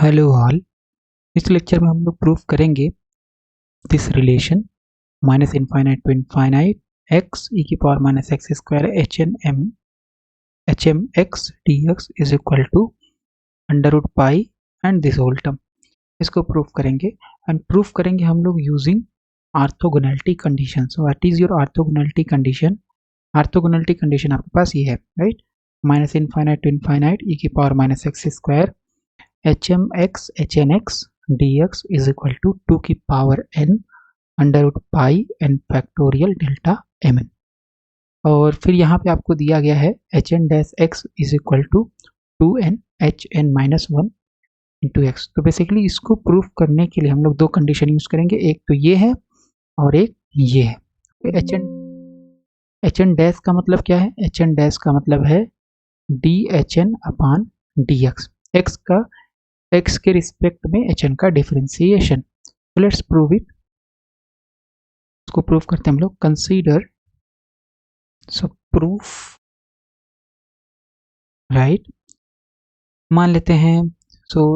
Hello all. इस lecture में हम लोग प्रूफ करेंगे this relation minus infinite to infinite x e की power minus x square H M x d x is equal to under root pi and this whole term. इसको proof करेंगे and proof करेंगे हम लोग using orthogonality condition. So what is your orthogonality condition? Orthogonality condition आपके पास ये है, right? Minus infinite to infinite e की power minus x square H M x H n x d x is equal to 2 की power n under root pi n factorial delta m n. और फिर यहाँ पे आपको दिया गया है h n dash x is equal to 2n h n minus 1 into x. तो बेसिकली इसको प्रूफ करने के लिए हम लोग दो कंडीशन यूज करेंगे, एक तो ये है और एक ये है। एच एन डैश का मतलब क्या है? एच एन डैश का मतलब है d H n upon d x, x का एक्स के रिस्पेक्ट में एच एन का डिफरेंशिएशन। तो लेट्स प्रूव इट। इसको प्रूव करते हैं हम लोग। Consider so proof, right? मान लेते हैं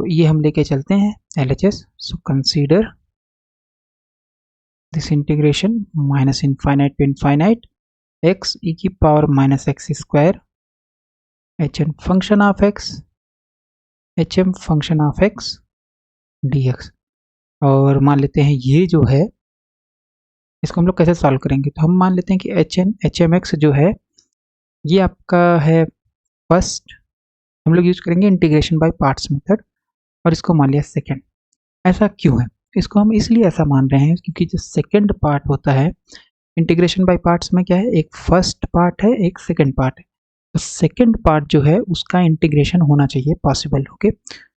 ये हम लेके चलते हैं LHS। So consider this integration minus infinite to infinite x e की power minus x square H n function of x H m function of x d x. और मान लेते हैं ये जो है इसको हम लोग कैसे सॉल्व करेंगे? तो हम मान लेते हैं कि एच एम एक्स जो है ये आपका है फर्स्ट, हम लोग यूज करेंगे इंटीग्रेशन बाय पार्ट्स मेथड, और इसको मान लिया सेकेंड। ऐसा क्यों है? इसको हम इसलिए ऐसा मान रहे हैं क्योंकि जो सेकेंड पार्ट होता है इंटीग्रेशन बाय पार्ट्स में क्या है, एक फर्स्ट पार्ट है एक सेकेंड पार्ट है। तो सेकेंड पार्ट जो है उसका इंटीग्रेशन होना चाहिए पॉसिबल। ओके,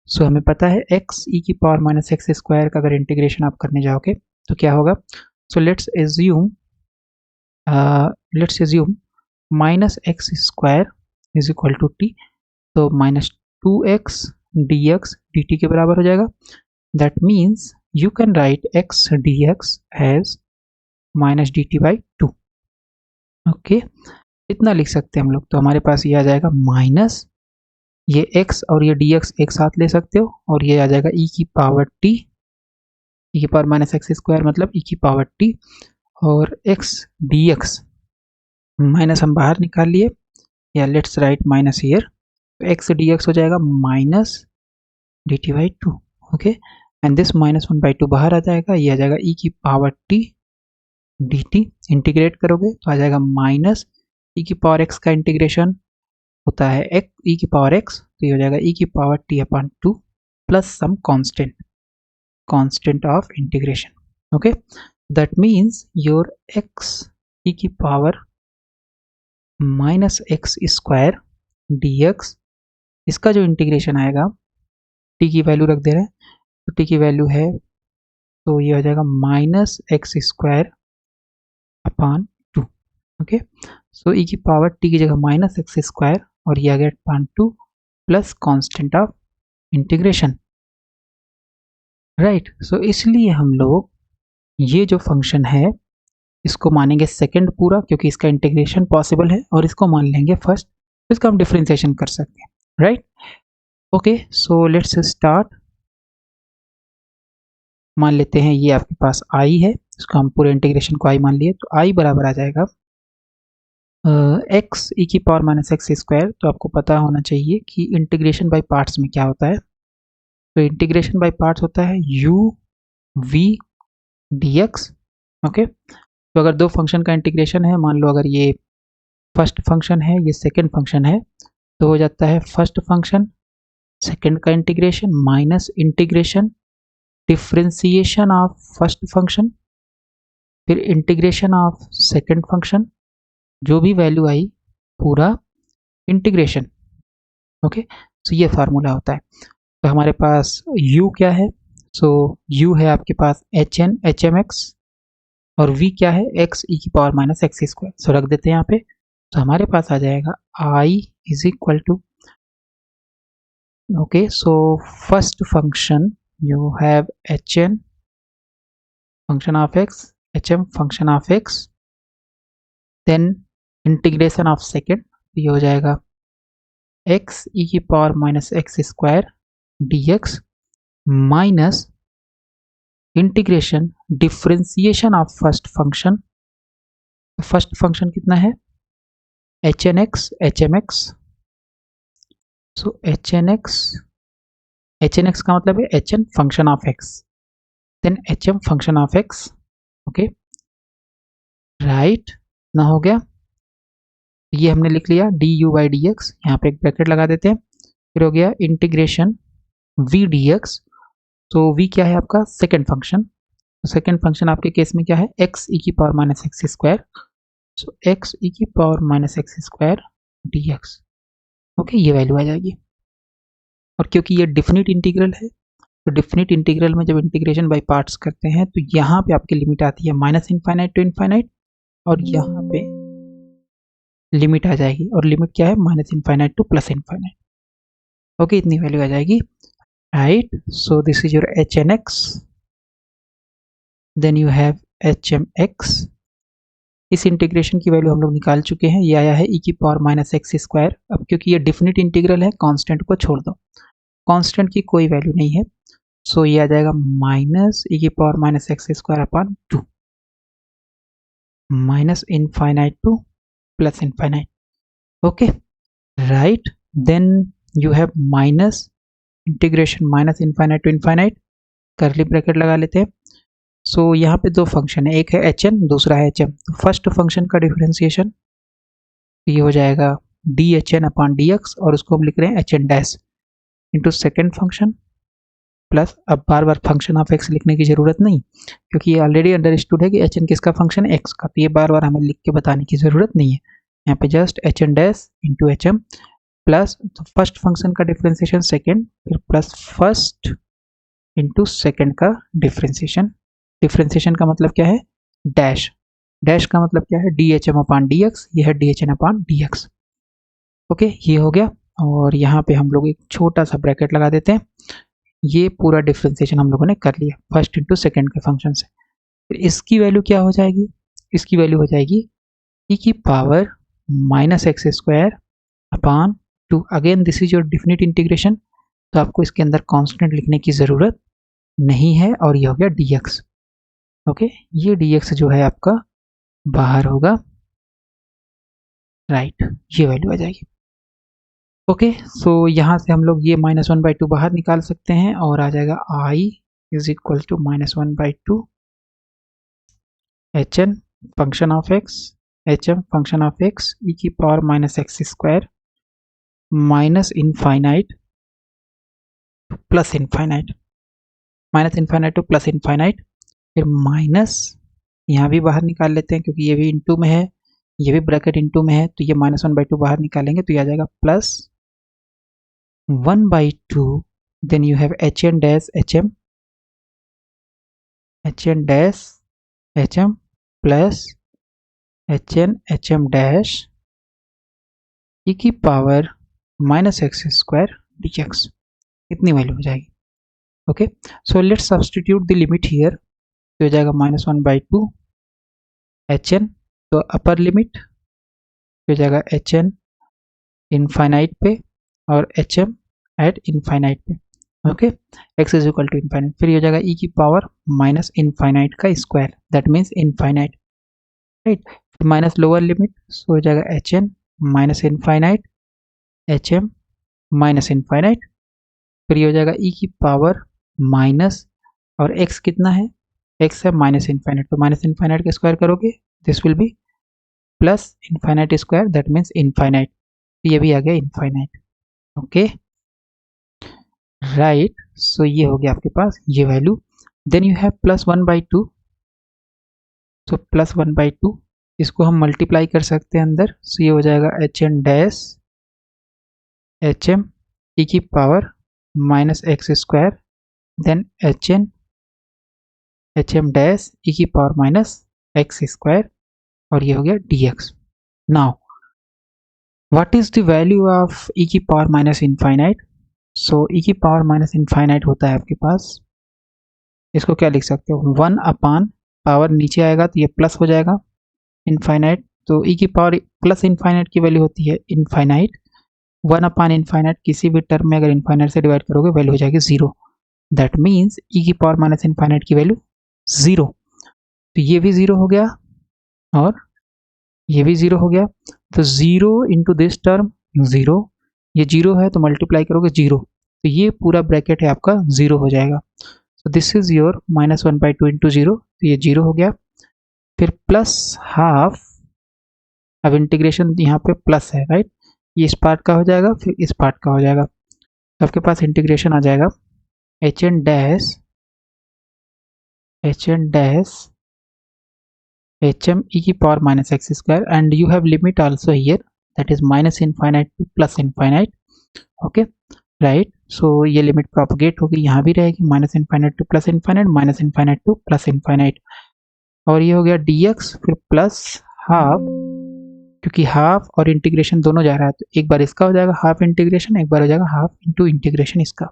सो हमें पता है एक्स ई की पावर माइनस एक्स स्क्वायर का अगर इंटीग्रेशन आप करने जाओगे तो क्या होगा? So let's assume minus x square is equal to t, तो माइनस 2x dx dt के बराबर हो जाएगा। That means you can write x dx as minus dt by 2। Okay, इतना लिख सकते हैं हम लोग। तो हमारे पास ये आ जाएगा माइनस ये x और ये dx एक साथ ले सकते हो, और ये आ जाएगा e की पावर t, e की पावर माइनस एक्स स्क्वायर मतलब e की पावर t, और x dx माइनस हम बाहर निकाल लिए, या लेट्स राइट माइनस हियर। तो x dx हो जाएगा minus dt by 2। Okay, and this minus 1 by 2 बाहर आ जाएगा, ये आ जाएगा e की पावर t dt। इंटीग्रेट करोगे तो आ जाएगा माइनस e की पावर x का इंटीग्रेशन होता है e की पावर x, तो ये हो जाएगा e की power t upon 2 plus some constant of integration. Okay, that means your x e की power minus x square dx, इसका जो इंटीग्रेशन आएगा, t की वैल्यू रख दे रहे हैं तो t की वैल्यू है, तो ये हो जाएगा minus x square upon 2। Okay, so e की पावर t की जगह माइनस एक्स स्क्वायर और ये आ गया upon 2 plus constant of integration, right? So इसलिए हम लोग ये जो फंक्शन है इसको मानेंगे सेकंड पूरा क्योंकि इसका इंटीग्रेशन पॉसिबल है, और इसको मान लेंगे फर्स्ट, तो इसका हम डिफरेंशिएशन कर सकते हैं, right? Okay, so let's start. मान लेते हैं ये आपके पास i है, इसको हम पूरे इंटीग्रेशन को i मान लिए, तो i बराबर आ जाएगा x e की पावर माइनस एक्स स्क्वायर। तो आपको पता होना चाहिए कि इंटीग्रेशन बाय पार्ट्स में क्या होता है। तो इंटीग्रेशन बाय पार्ट्स होता है u v dx। ओके, तो अगर दो फंक्शन का इंटीग्रेशन है, मान लो अगर ये फर्स्ट फंक्शन है ये सेकेंड फंक्शन है, तो हो जाता है फर्स्ट फंक्शन सेकेंड का integration minus integration differentiation of first function, फिर इंटीग्रेशन ऑफ सेकेंड फंक्शन, जो भी वैल्यू आई पूरा इंटीग्रेशन। ओके, सो ये फार्मूला होता है। तो हमारे पास u क्या है? सो u है आपके पास एच एम एक्स, और v क्या है? x e की पावर माइनस एक्स स्क्वायर। सो रख देते हैं यहाँ पे, तो हमारे पास आ जाएगा i is equal to, okay, so first function you have hn function of x, hm function of x, then integration of second, ये हो जाएगा x e की power minus x square dx minus integration differentiation of first function. First function कितना है, h n x H M x. So h n x का मतलब है h n function of x, then h m function of x. Okay right ना, हो गया, ये हमने लिख लिया d u by d x, यहाँ पे एक ब्रैकेट लगा देते हैं। फिर हो गया इंटीग्रेशन वी डी एक्स। तो वी क्या है आपका सेकेंड फंक्शन, सेकेंड फंक्शन आपके केस में क्या है, एक्स ई की पावर माइनस एक्स स्क्वायर। सो एक्स ई की power minus x square D x. Okay ये वैल्यू आ जाएगी। और क्योंकि ये डिफिनिट इंटीग्रल है, तो डिफिनिट इंटीग्रल में जब इंटीग्रेशन बाय पार्ट्स करते हैं तो यहाँ पे आपकी लिमिट आती है माइनस इनफाइनाइट टू इनफाइनाइट, और यहाँ पे लिमिट आ जाएगी, और लिमिट क्या है minus infinite to plus infinite. Okay इतनी वैल्यू आ जाएगी, right. So this is your h n x, then you have h M x. इस इंटीग्रेशन की वैल्यू हम लोग निकाल चुके हैं, ये आया है ई की पावर माइनस एक्स स्क्वायर। अब क्योंकि ये डिफिनिट इंटीग्रल है, कांस्टेंट को छोड़ दो, कांस्टेंट की कोई वैल्यू नहीं है, सो ये आ जाएगा माइनस ई की power minus x square upon 2, minus infinite to plus infinite. Okay right, then you have minus integration minus infinite to infinite, curly bracket लगा लेते हैं। सो यहाँ पे दो फंक्शन है, एक है एच एन, दूसरा है एच एम। फर्स्ट फंक्शन का डिफरेंशिएशन ये हो जाएगा d H n upon d x, और उसको हम लिख रहे हैं h n dash into second function plus, अब बार बार फंक्शन ऑफ एक्स लिखने की जरूरत नहीं, क्योंकि ये ऑलरेडी अंडरस्टूड है कि एच एन किसका फंक्शन है, एक्स का, तो ये बार बार हमें लिख के बताने की जरूरत नहीं है। यहाँ पे just h n dash into h m plus, तो फर्स्ट फंक्शन का डिफरेंशिएशन सेकेंड, फिर प्लस फर्स्ट इंटू सेकेंड का डिफरेंशिएशन। डिफरेंशिएशन का मतलब क्या है, डैश, डैश का मतलब क्या है d h m upon d x, ये है d H n upon d x. Okay ये हो गया, और यहाँ पे हम लोग एक छोटा सा ब्रैकेट लगा देते हैं। ये पूरा डिफरेंशिएशन हम लोगों ने कर लिया फर्स्ट इंटू सेकेंड के फंक्शन से। फिर इसकी वैल्यू क्या हो जाएगी, इसकी वैल्यू हो जाएगी ई की power minus x square upon 2। Again this is your definite integration, तो आपको इसके अंदर कांस्टेंट लिखने की ज़रूरत नहीं है, और ये हो गया डी एक्स। ओके ये डी एक्स जो है आपका बाहर होगा, राइट, ये वैल्यू आ जाएगी। ओके सो यहाँ से हम लोग ये -1/2 बाहर निकाल सकते हैं, और आ जाएगा I is equal to -1/2 H n function of x, H m function of x e की power minus x square minus infinite plus infinite, minus infinite to plus infinite. फिर माइनस यहाँ भी बाहर निकाल लेते हैं, क्योंकि ये भी इनटू में है, ये भी ब्रैकेट इनटू में है, तो ये -1/2 बाहर निकालेंगे तो ये आ जाएगा plus 1/2, then you have hn dash hm, hn dash hm plus hn hm dash e की power minus x square D x, इतनी वैल्यू हो जाएगी। Okay so let's substitute the limit here, तो हो जाएगा -1/2 hn, तो अपर लिमिट हो जाएगा hn इनफाइनाइट पे और hm एट इनफाइनाइट पे। Okay x is equal to infinite, फिर ये हो जाएगा e की पावर माइनस इनफाइनाइट का square, that means infinite, right. Minus lower limit, so हो जाएगा hn minus infinite hm minus infinite, फिर ये हो जाएगा e की पावर माइनस, और x कितना है, x है माइनस इनफाइनाइट, तो माइनस इनफाइनाइट का स्क्वायर करोगे this will be plus infinite square, that means infinite, ये भी आ गया इनफाइनाइट। ओके राइट, सो ये हो गया आपके पास ये वैल्यू। देन यू हैव +1/2, सो +1/2 इसको हम मल्टीप्लाई कर सकते हैं अंदर, सो ये हो जाएगा hn डैश hm e की power minus x square, then hn hm dash e की पावर माइनस एक्स स्क्वायर, और ये हो गया dx। Now what is the value of e की power minus infinite, so e की पावर माइनस इनफाइनाइट होता है आपके पास, इसको क्या लिख सकते हो, 1 अपान पावर नीचे आएगा तो ये प्लस हो जाएगा इनफाइनाइट, तो e की पावर प्लस इनफाइनाइट की वैल्यू होती है इनफाइनाइट, 1 अपान इनफाइनाइट, किसी भी टर्म में अगर इनफाइनाइट से डिवाइड करोगे वैल्यू हो जाएगी 0, दैट मीन्स ई की पावर माइनस इनफाइनाइट की वैल्यू 0। तो ये भी 0 हो गया और ये भी 0 हो गया। तो 0 इंटू दिस टर्म 0, ये 0 है तो मल्टीप्लाई करोगे 0, तो ये पूरा ब्रैकेट है आपका 0 हो जाएगा। सो दिस इज योर -1/2 इंटू 0, तो ये 0 हो गया। फिर प्लस हाफ, अब इंटीग्रेशन यहाँ पे प्लस है राइट, ये इस पार्ट का हो जाएगा फिर इस पार्ट का हो जाएगा, तो आपके पास इंटीग्रेशन आ जाएगा H n dash hm e की power minus x square and you have limit also here that is minus infinite to plus infinite. Okay right, so ये लिमिट प्रोपगेट होगी, यहाँ भी रहेगी minus infinite to plus infinite, minus infinite to plus infinite, और ये हो गया dx फिर प्लस हाफ, क्योंकि हाफ और इंटीग्रेशन दोनों जा रहा है तो एक बार इसका हो जाएगा हाफ इंटीग्रेशन, एक बार हो जाएगा हाफ इंटू इंटीग्रेशन इसका।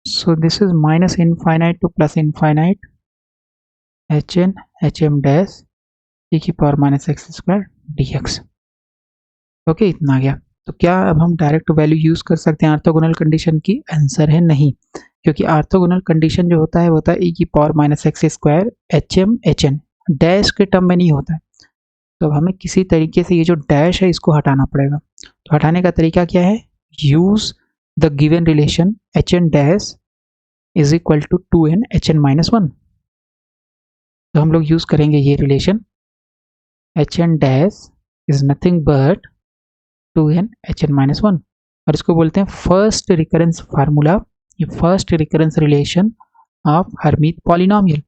सो this is minus infinite to plus infinite hm dash e की power minus x square dx। Okay, इतना आ गया। तो क्या अब हम डायरेक्ट वैल्यू यूज कर सकते हैं ऑर्थोगोनल कंडीशन की? आंसर है नहीं, क्योंकि ऑर्थोगोनल कंडीशन जो होता है वो होता है e की power minus x square hn dash के टर्म में नहीं होता है। तो अब हमें किसी तरीके से ये जो डैश है इसको हटाना पड़ेगा। तो हटाने का तरीका क्या है? Use the given relation hn dash is equal to 2n hn-1। तो हम लोग यूज करेंगे ये relation hn dash is nothing but 2n hn-1, और इसको बोलते हैं फर्स्ट रिकरेंस फार्मूला, ये first recurrence relation of Hermite polynomial.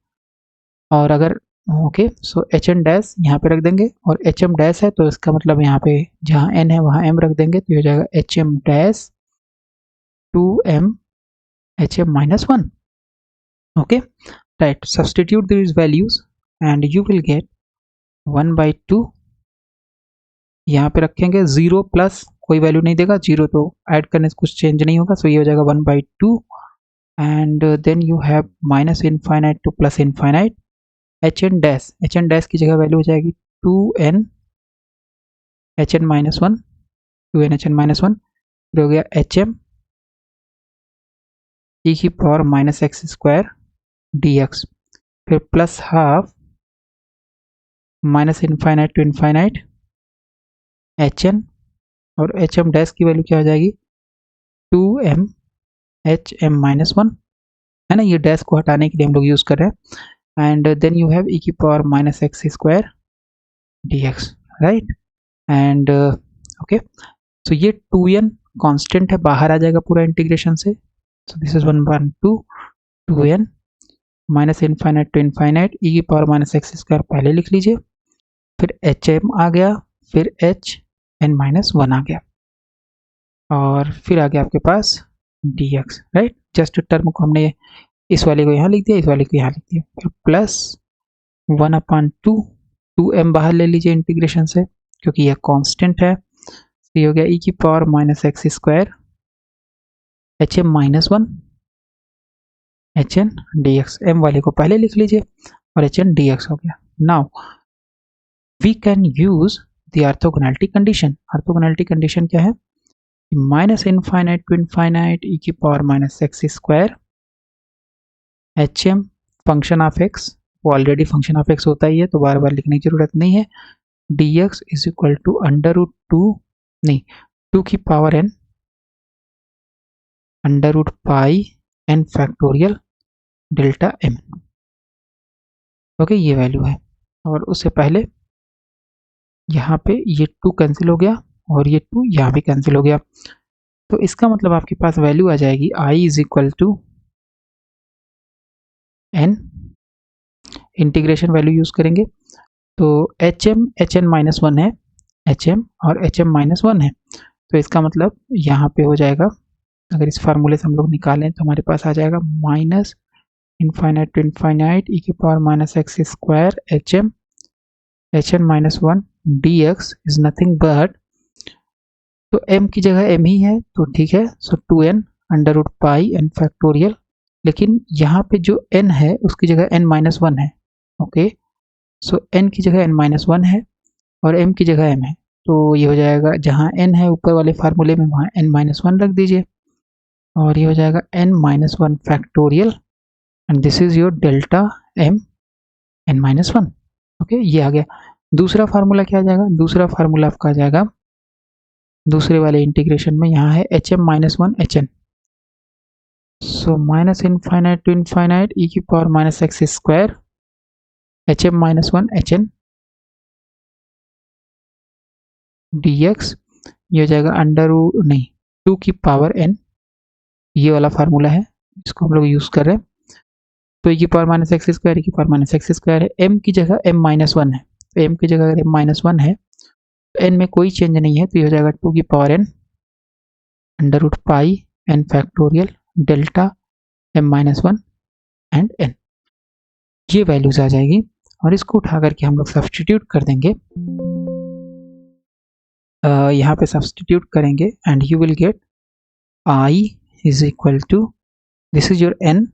और अगर ओके, सो hn डैश यहाँ पे रख देंगे और hm डैश है तो इसका मतलब यहाँ पे जहाँ n है वहाँ m रख देंगे, तो ये हो जाएगा hm dash 2m hm-1। Okay right, substitute this values and you will gate 1/2, यहाँ पे रखेंगे 0 प्लस कोई वैल्यू नहीं देगा, 0 तो ऐड करने से कुछ चेंज नहीं होगा, सो ये हो जाएगा 1/2 and then you have minus infinite to plus infinite hn dash की जगह वैल्यू हो जाएगी 2n hn-1, 2n hn-1, फिर हो गया hm e की power minus x square dx, फिर plus half minus infinite to infinite hn, और hm डैश की वैल्यू क्या हो जाएगी 2m hm-1, है ना, ये डैश को हटाने के लिए हम लोग यूज कर रहे हैं। And then you have e की power minus x square dx right, and okay, so ये 2n कांस्टेंट है, बाहर आ जाएगा पूरा इंटीग्रेशन से, so this is 1/2 2n minus infinite to infinite e की पावर माइनस एक्स स्क्वायर पहले लिख लीजिए, फिर hm आ गया, फिर hn-1 आ गया, और फिर आ गया आपके पास dx राइट। जस्ट टर्म को हमने इस वाले को यहाँ लिख दिया, इस वाले को यहाँ लिख दिया, फिर प्लस 1/2 2m बाहर ले लीजिए इंटीग्रेशन से क्योंकि यह कांस्टेंट है, तो ये हो गया e की power minus x square hm-1 hn dx, m वाले को पहले लिख लीजिए और hn dx हो गया। Now we can use the orthogonality condition. Orthogonality condition क्या है? Minus infinite to infinite e की power minus x square hm function of x, वो ऑलरेडी फंक्शन ऑफ x होता ही है तो बार बार लिखने की जरूरत नहीं है, dx इज इक्वल टू √2 नहीं 2 की पावर n √पाई n factorial delta m। Okay, ये वैल्यू है, और उससे पहले यहाँ पे ये 2 कैंसिल हो गया और ये 2 यहाँ भी कैंसिल हो गया, तो इसका मतलब आपके पास वैल्यू आ जाएगी i is equal to n, integration value use करेंगे तो hm hn-1 है, hm और hm-1 है, तो इसका मतलब यहाँ पे हो जाएगा, अगर इस फार्मूले से हम लोग निकालें तो हमारे पास आ जाएगा minus infinite to infinite e की power minus x square hm hn-1 dx is nothing but, तो m की जगह m ही है तो ठीक है, सो 2n √पाई n फैक्टोरियल, लेकिन यहाँ पे जो n है उसकी जगह n-1 है। ओके, सो n की जगह n-1 है और m की जगह m है, तो ये हो जाएगा जहाँ n है ऊपर वाले फार्मूले में वहाँ n-1 रख दीजिए, और ये हो जाएगा n-1 factorial and this is your delta m n-1। Okay, ये आ गया। दूसरा फार्मूला क्या आ जाएगा? दूसरा फार्मूला आपका आ जाएगा दूसरे वाले इंटीग्रेशन में, यहाँ है hm-1 hn। So minus infinite to infinite e की power minus x square hm-1 hn dx, ये हो जाएगा अंडर नहीं 2 की पावर n, ये वाला फार्मूला है, इसको हम लोग यूज कर रहे हैं। तो e की power minus x square, e की पावर माइनस एक्स स्क्वायर है, m की जगह m-1 है, तो m की जगह अगर m-1 है तो n में कोई चेंज नहीं है, तो ये हो जाएगा 2 की power n under root pi n factorial delta m-1 and n, ये वैल्यूज आ जाएगी। और इसको उठा करके हम लोग सब्सटीट्यूट कर देंगे, यहाँ पे सब्सटीट्यूट करेंगे and you will get i is equal to, this is your n,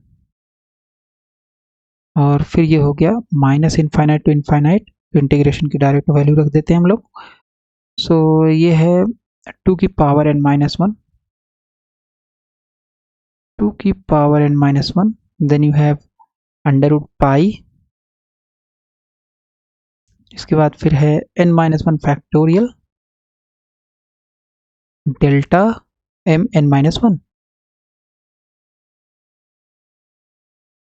और फिर ये हो गया माइनस इनफाइनाइट टू इनफाइनाइट, तो इंटीग्रेशन की डायरेक्ट वैल्यू रख देते हैं हम लोग। सो ये है 2 की पावर n-1, 2 की power n-1, then you have under root pi, इसके बाद फिर है n-1 factorial delta m n-1।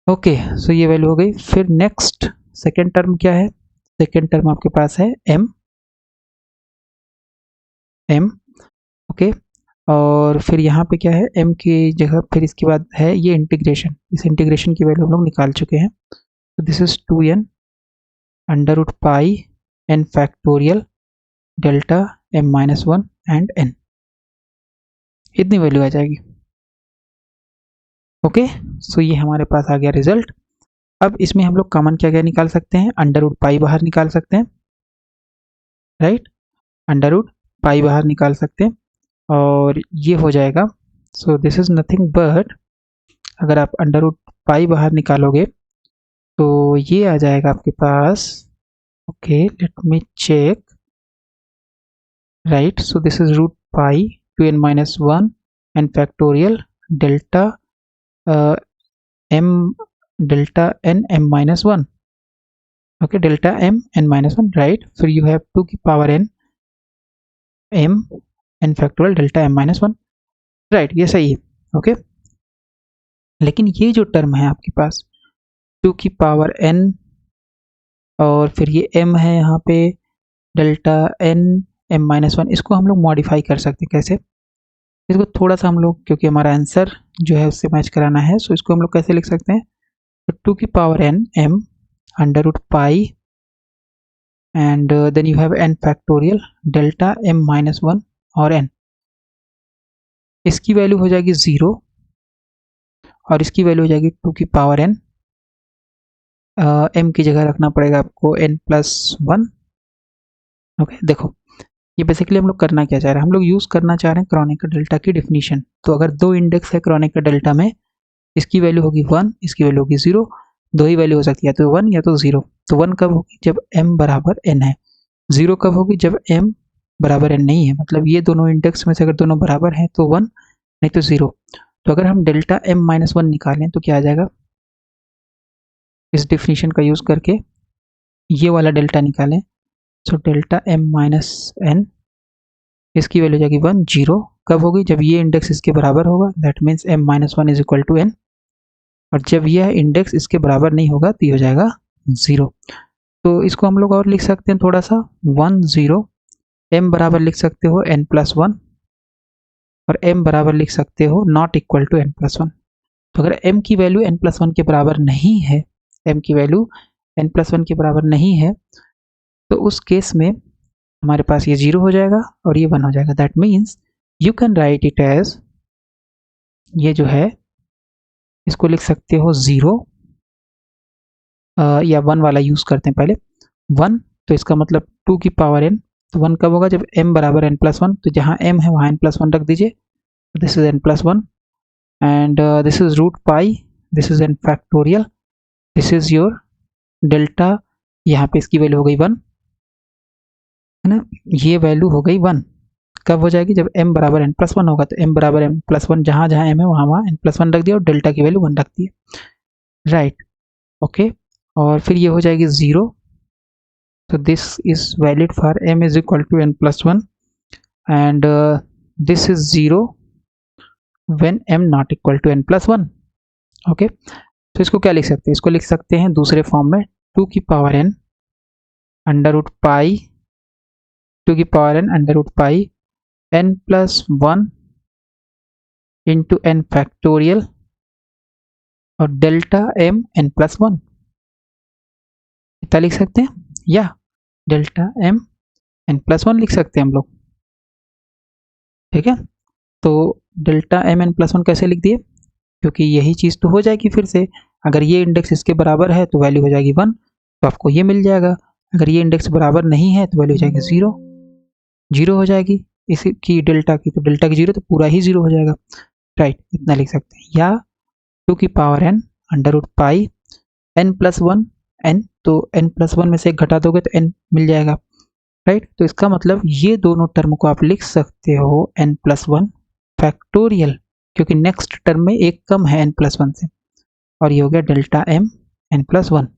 Okay, so ये वैल्यू हो गई। फिर नेक्स्ट सेकेंड टर्म क्या है? सेकेंड टर्म आपके पास है m ओके, और फिर यहाँ पे क्या है m की जगह, फिर इसके बाद है ये इंटीग्रेशन, इस इंटीग्रेशन की वैल्यू हम लोग निकाल चुके हैं। तो this is 2n under root pi n factorial delta m-1 and n, इतनी वैल्यू आ जाएगी। ओके, सो ये हमारे पास आ गया रिजल्ट। अब इसमें हम लोग कॉमन क्या क्या निकाल सकते हैं? अंडर रूट पाई बाहर निकाल सकते हैं, राइट, अंडर रूट पाई बाहर निकाल सकते हैं, और ये हो जाएगा। सो दिस इज नथिंग बट, अगर आप अंडर रूट पाई बाहर निकालोगे तो ये आ जाएगा आपके पास, okay let me check, right, so this is root pi 2n-1 and factorial delta m delta n m-1, okay delta m n-1, right, फिर यू हैव 2 की power n m n factorial delta m-1, right, ये सही है। Okay, लेकिन ये जो term है आपके पास 2 की पावर n और फिर ये m है यहाँ पे डेल्टा n m-1, इसको हम लोग मॉडिफाई कर सकते हैं। कैसे? इसको थोड़ा सा हम लोग, क्योंकि हमारा आंसर जो है उससे मैच कराना है, सो इसको हम लोग कैसे लिख सकते हैं? तो 2 की power n m under root pi and then you have n factorial delta m-1 और n, इसकी वैल्यू हो जाएगी 0 और इसकी वैल्यू हो जाएगी 2 की पावर n, m की जगह रखना पड़ेगा आपको n+1। ओके, देखो ये बेसिकली हम लोग करना क्या चाह रहे हैं? हम लोग यूज़ करना चाह रहे हैं क्रोनेकर डेल्टा की डिफिनीशन। तो अगर दो इंडेक्स है क्रोनेकर डेल्टा में, इसकी वैल्यू होगी 1, इसकी वैल्यू होगी 0, दो ही वैल्यू हो सकती है, या तो 1 या तो 0। तो 1 कब होगी? जब m बराबर n है। 0 कब होगी? जब m बराबर n नहीं है, मतलब ये दोनों इंडेक्स में से अगर दोनों बराबर हैं तो 1, नहीं तो 0। तो अगर हम डेल्टा m-1 निकालें तो क्या आ जाएगा? इस डिफिनीशन का यूज़ करके ये वाला डेल्टा निकालें, सो डेल्टा m-n, इसकी वैल्यू जाएगी 1, 0 कब होगी? जब ये इंडेक्स इसके बराबर होगा, that means m-1 is equal to n, और जब यह इंडेक्स इसके बराबर नहीं होगा तो ये हो जाएगा 0। तो इसको हम लोग और लिख सकते हैं थोड़ा सा, 1 0, m बराबर लिख सकते हो n+1 और m बराबर लिख सकते हो नॉट इक्वल टू n+1। तो अगर m की वैल्यू n+1 के बराबर नहीं है, m की वैल्यू n+1 के बराबर नहीं है, तो उस केस में हमारे पास ये 0 हो जाएगा और ये 1 हो जाएगा। That means you can write it as, ये जो है इसको लिख सकते हो 0 या 1 वाला यूज़ करते हैं पहले 1, तो इसका मतलब 2 की पावर n, तो 1 कब होगा? जब m बराबर n+1, तो जहाँ m है वहाँ n+1 रख दीजिए, this is n+1 and this is root pi, this is n factorial, this is your delta, यहाँ पे इसकी वैल्यू हो गई 1, है ना, ये वैल्यू हो गई 1, कब हो जाएगी? जब m बराबर n प्लस वन होगा। तो m बराबर n प्लस वन, जहाँ जहाँ m है वहाँ वहाँ n प्लस वन रख दिया और डेल्टा की वैल्यू 1 रख दी, राइट, ओके। और फिर ये हो जाएगी 0। तो this is valid for m is equal to n plus one and this is 0 when m not equal to n plus one, okay. तो इसको क्या लिख सकते हैं? इसको लिख सकते हैं दूसरे फॉर्म में 2 की power n under root pi, 2 की power n under root pi n plus one into n factorial और delta m n plus one, इतना लिख सकते हैं, या delta m n plus one लिख सकते हैं हम लोग, ठीक है। तो delta m n plus one कैसे लिख दिए? क्योंकि यही चीज़ तो हो जाएगी फिर से, अगर ये इंडेक्स इसके बराबर है तो वैल्यू हो जाएगी 1, तो आपको ये मिल जाएगा। अगर ये इंडेक्स बराबर नहीं है तो वैल्यू हो जाएगी 0, 0 हो जाएगी इसी की डेल्टा की, तो डेल्टा की 0 तो पूरा ही 0 हो जाएगा, राइट, इतना लिख सकते हैं। या 2 की power n under root pi n plus one, n तो n प्लस वन में से एक घटा दोगे तो n मिल जाएगा, राइट। तो इसका मतलब ये दोनों टर्म को आप लिख सकते हो n प्लस वन फैक्टोरियल, क्योंकि नेक्स्ट टर्म में एक कम है n प्लस वन से, और ये हो गया delta m n plus one,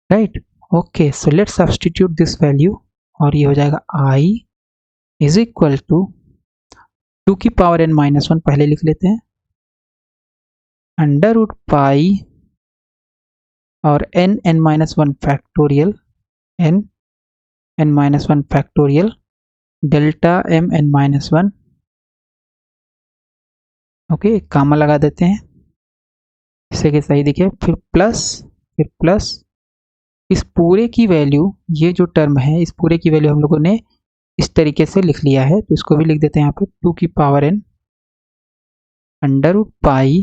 right, okay. So let's substitute this value, और ये हो जाएगा i इज इक्वल टू 2 की पावर n माइनस वन पहले लिख लेते हैं, अंडर रूट पाई और n minus one factorial, n minus one factorial delta m n minus one, okay, comma लगा देते हैं इससे कि सही दिखे, फिर प्लस इस पूरे की वैल्यू, ये जो टर्म है इस पूरे की वैल्यू हम लोगों ने इस तरीके से लिख लिया है, तो इसको भी लिख देते हैं यहाँ पे 2 की power n under root pi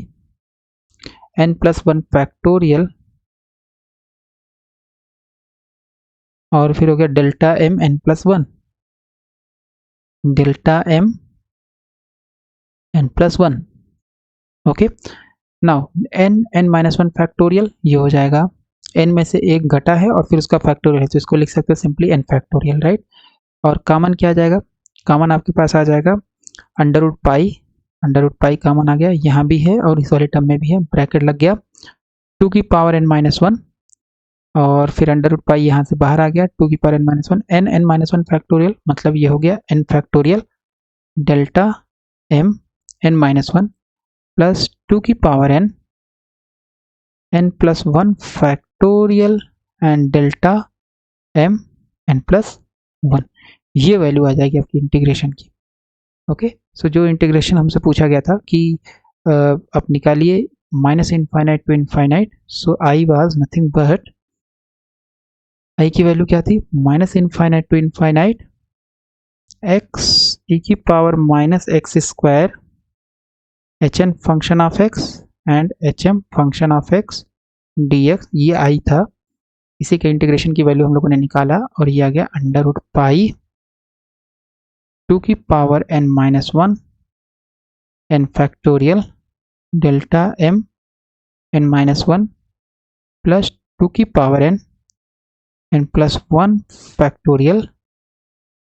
n plus one factorial और फिर हो गया delta m n plus one, delta m n plus one, okay. Now n minus one factorial, ये हो जाएगा n में से एक घटा है और फिर उसका फैक्टोरियल है, तो इसको लिख सकते हैं सिंपली n फैक्टोरियल, राइट। और कॉमन क्या आ जाएगा? कॉमन आपके पास आ जाएगा अंडर रूट पाई कॉमन आ गया, यहाँ भी है और इस वाले टर्म में भी है, ब्रैकेट लग गया, 2 की पावर n माइनस वन और फिर अंडर रूट पाई यहाँ से बाहर आ गया, 2 की power n minus one, n minus one factorial, मतलब ये हो गया n factorial delta m n minus one plus 2 की power n plus one factorial and delta m n plus one, ये वैल्यू आ जाएगी आपकी इंटीग्रेशन की, ओके। सो जो इंटीग्रेशन हमसे पूछा गया था कि आप निकालिए minus infinite to infinite, so I was nothing but, I की वैल्यू क्या थी? Minus infinite to infinite x e की power minus x square hn function of x and hm function of x dx, ये आई था, इसी के integration की value हम लोगों ने निकाला और ये आ गया अंडर रूट पाई 2 की power n minus one n factorial delta m n minus one plus 2 की power n plus one factorial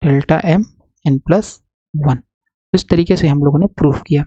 delta m n plus one. इस तरीके से हम लोगों ने प्रूफ किया।